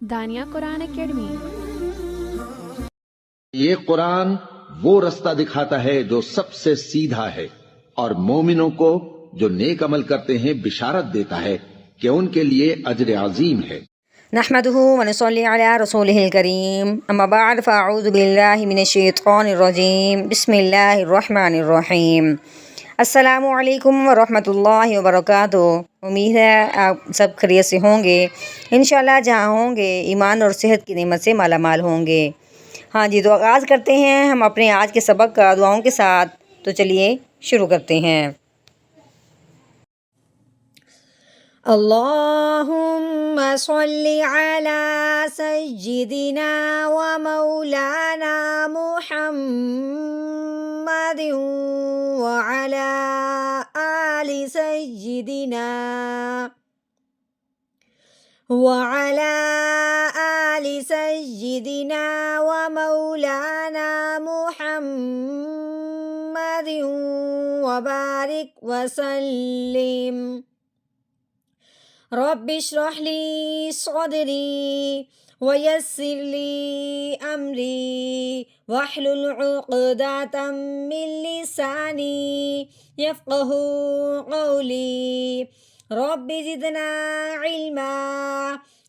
دانیہ قرآن academy. یہ قرآن وہ رستہ دکھاتا ہے جو سب سے سیدھا ہے، اور مومنوں کو جو نیک عمل کرتے ہیں بشارت دیتا ہے کہ ان کے لیے اجر عظیم ہے۔ نحمده ونصلي على رسوله الكريم اما بعد فاعوذ بالله من الشیطان الرجیم بسم اللہ الرحمن الرحیم۔ السلام علیکم ورحمۃ اللہ وبرکاتہ۔ امید ہے آپ سب خیریت سے ہوں گے، انشاءاللہ جہاں ہوں گے ایمان اور صحت کی نعمت سے مالا مال ہوں گے۔ ہاں جی، تو آغاز کرتے ہیں ہم اپنے آج کے سبق کا دعاؤں کے ساتھ۔ تو چلیے شروع کرتے ہیں۔ اللہم صلی علی سیدنا و مولانا محمد وعلی آل سیدنا و مولانا محمد وبارک وسلم۔ رب اشرح لی صدری ویسر لی امری واحلل عقدۃ من لسانی یفقہوا قولی۔ رب زدنا علما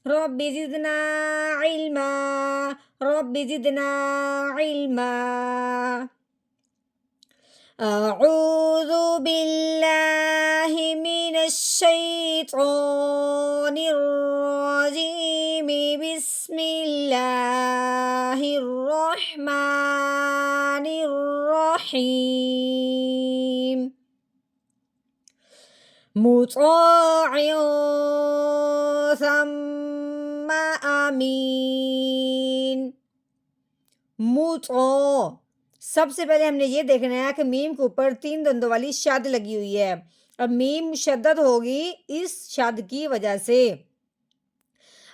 رب زدنا علما رب زدنا علما۔ اعوذ باللہ من الشیطان الرجیم بسم اللہ الرحمن الرحیم۔ مطاع ثم امین۔ مطاع، سب سے پہلے ہم نے یہ دیکھنا ہے کہ میم کے اوپر 3 دندوں والی شد لگی ہوئی ہے۔ اب میم مشدد ہوگی اس شد کی وجہ سے۔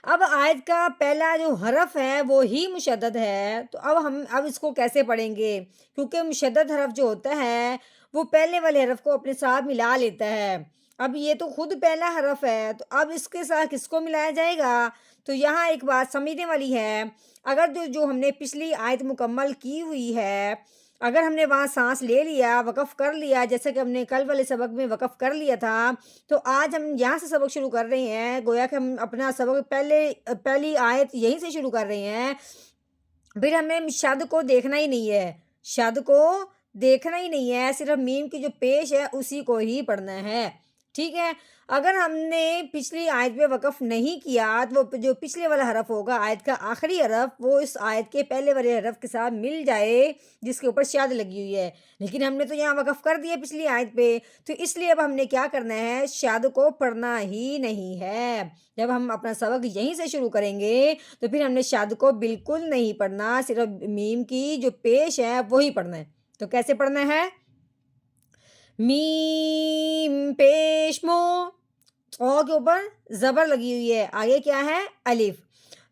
اب آیت کا پہلا جو حرف ہے وہ ہی مشدد ہے، تو اب اس کو کیسے پڑھیں گے؟ کیونکہ مشدد حرف جو ہوتا ہے وہ پہلے والے حرف کو اپنے ساتھ ملا لیتا ہے۔ اب یہ تو خود پہلا حرف ہے، تو اب اس کے ساتھ کس کو ملایا جائے گا؟ تو یہاں ایک بات سمجھنے والی ہے، اگر جو ہم نے پچھلی آیت مکمل کی ہوئی ہے، اگر ہم نے وہاں سانس لے لیا، وقف کر لیا، جیسے کہ ہم نے کل والے سبق میں وقف کر لیا تھا، تو آج ہم یہاں سے سبق شروع کر رہے ہیں، گویا کہ ہم اپنا سبق پہلی آیت یہیں سے شروع کر رہے ہیں۔ پھر ہمیں شد کو دیکھنا ہی نہیں ہے، شد کو دیکھنا ہی نہیں ہے، صرف میم کی جو پیش ہے اسی کو ہی پڑھنا ہے، ٹھیک ہے؟ اگر ہم نے پچھلی آیت پہ وقف نہیں کیا تو وہ جو پچھلے والا حرف ہوگا، آیت کا آخری حرف، وہ اس آیت کے پہلے والے حرف کے ساتھ مل جائے جس کے اوپر شاد لگی ہوئی ہے، لیکن ہم نے تو یہاں وقف کر دیا پچھلی آیت پہ، تو اس لیے اب ہم نے کیا کرنا ہے؟ شاد کو پڑھنا ہی نہیں ہے۔ جب ہم اپنا سبق یہیں سے شروع کریں گے تو پھر ہم نے شاد کو بالکل نہیں پڑھنا، صرف میم کی جو پیش ہے وہی پڑھنا ہے۔ تو کیسے پڑھنا ہے؟ میم پیش مو، او کے اوپر زبر لگی ہوئی ہے، آگے کیا ہے؟ الف۔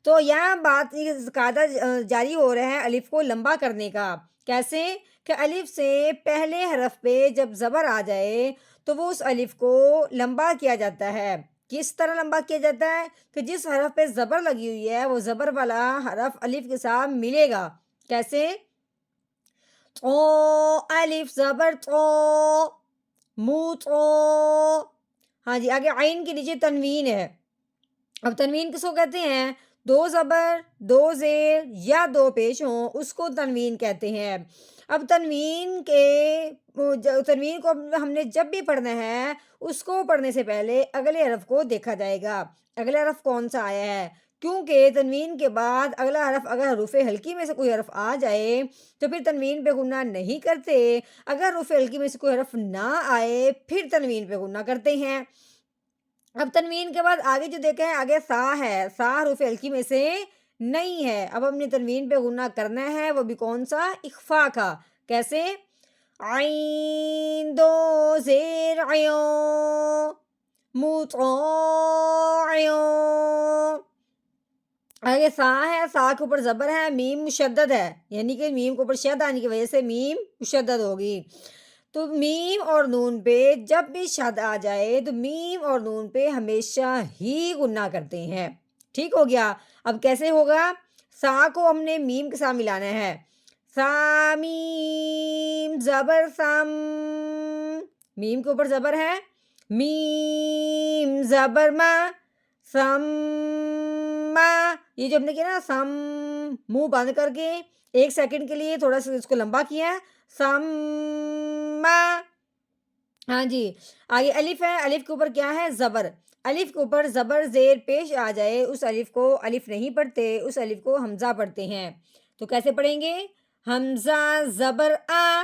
تو یہاں بات قاعدہ جاری ہو رہا ہے الف کو لمبا کرنے کا۔ کیسے؟ کہ الف سے پہلے حرف پہ جب زبر آ جائے تو وہ اس الف کو لمبا کیا جاتا ہے۔ کس طرح لمبا کیا جاتا ہے؟ کہ جس حرف پہ زبر لگی ہوئی ہے وہ زبر والا حرف الف کے ساتھ ملے گا۔ کیسے؟ تو الف زبر تو، مو تو۔ ہاں جی، آگے عین کے نیچے تنوین ہے۔ اب تنوین کس کو کہتے ہیں؟ 2 زبر 2 زیر یا 2 پیش ہوں اس کو تنوین کہتے ہیں۔ اب تنوین کو ہم نے جب بھی پڑھنا ہے اس کو پڑھنے سے پہلے اگلے حرف کو دیکھا جائے گا، اگلا حرف کون سا آیا ہے، کیونکہ تنوین کے بعد اگلا حرف اگر حروف ہلکی میں سے کوئی حرف آ جائے تو پھر تنوین پہ غنہ نہیں کرتے، اگر حروف ہلکی میں سے کوئی حرف نہ آئے پھر تنوین پہ غنہ کرتے ہیں۔ اب تنوین کے بعد آگے جو دیکھیں آگے سا ہے، سا حروف ہلکی میں سے نہیں ہے، اب ہم نے تنوین پہ غنہ کرنا ہے، وہ بھی کون سا؟ اخفا کا۔ کیسے؟ عین 2 زیر عیون مطاع۔ آگے سا ہے، سا کے اوپر زبر ہے، میم مشدد ہے، یعنی کہ میم کے اوپر شد آنے کی وجہ سے میم مشدد ہوگی۔ تو میم اور نون پہ جب بھی شد آ جائے تو میم اور نون پہ ہمیشہ ہی گننا کرتے ہیں. ٹھیک ہو گیا. اب کیسے ہوگا؟ سا کو ہم نے میم کے ساتھ ملانا ہے. سا میم زبر سم، میم کے اوپر زبر ہے، میم زبر ما، سم ما. یہ جو ہم نے کیا نا سم، منہ بند کر کے 1 سیکنڈ کے لیے تھوڑا سا اس کو لمبا کیا، سم ما. ہاں جی. آگے الف ہے، الف کے اوپر کیا ہے؟ زبر. الف کے اوپر زبر زیر پیش آ جائے اس الف کو الف نہیں پڑھتے، اس الف کو حمزہ پڑھتے ہیں. تو کیسے پڑھیں گے؟ حمزہ زبر آ،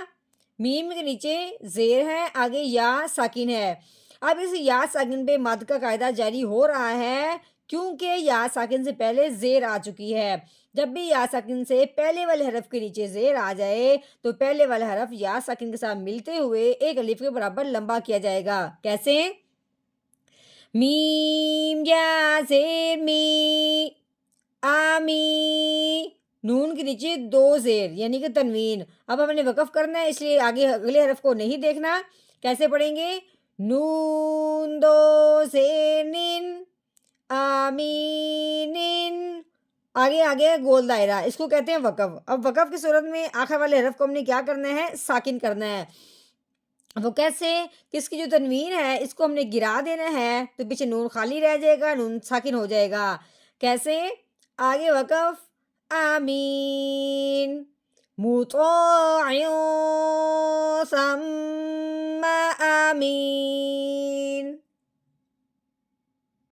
میم کے نیچے زیر ہے، آگے یا ساکن ہے. اب اس یا ساکن پہ مد کا قاعدہ جاری ہو رہا ہے کیونکہ یا ساکن سے پہلے زیر آ چکی ہے. جب بھی یا ساکن سے پہلے والے حرف کے نیچے زیر آ جائے تو پہلے والا حرف یا ساکن کے ساتھ ملتے ہوئے ایک الف کے برابر لمبا کیا جائے گا. کیسے؟ میم یا زیر می، آمی. نون کے نیچے 2 زیر یعنی کہ تنوین. اب ہم نے وقف کرنا ہے اس لیے آگے اگلے حرف کو نہیں دیکھنا. کیسے پڑھیں گے؟ نون 2 زیر نین، آمینین. آگے آگے گول دائرہ، اس کو کہتے ہیں وقف. اب وقف کی صورت میں آخر والے حرف کو ہم نے کیا کرنا ہے؟ ساکن کرنا ہے. وہ کیسے؟ کہ اس کی جو تنوین ہے اس کو ہم نے گرا دینا ہے تو پیچھے نون خالی رہ جائے گا، نون ساکن ہو جائے گا. کیسے؟ آگے وقف آمین، مطاع ثم آمین.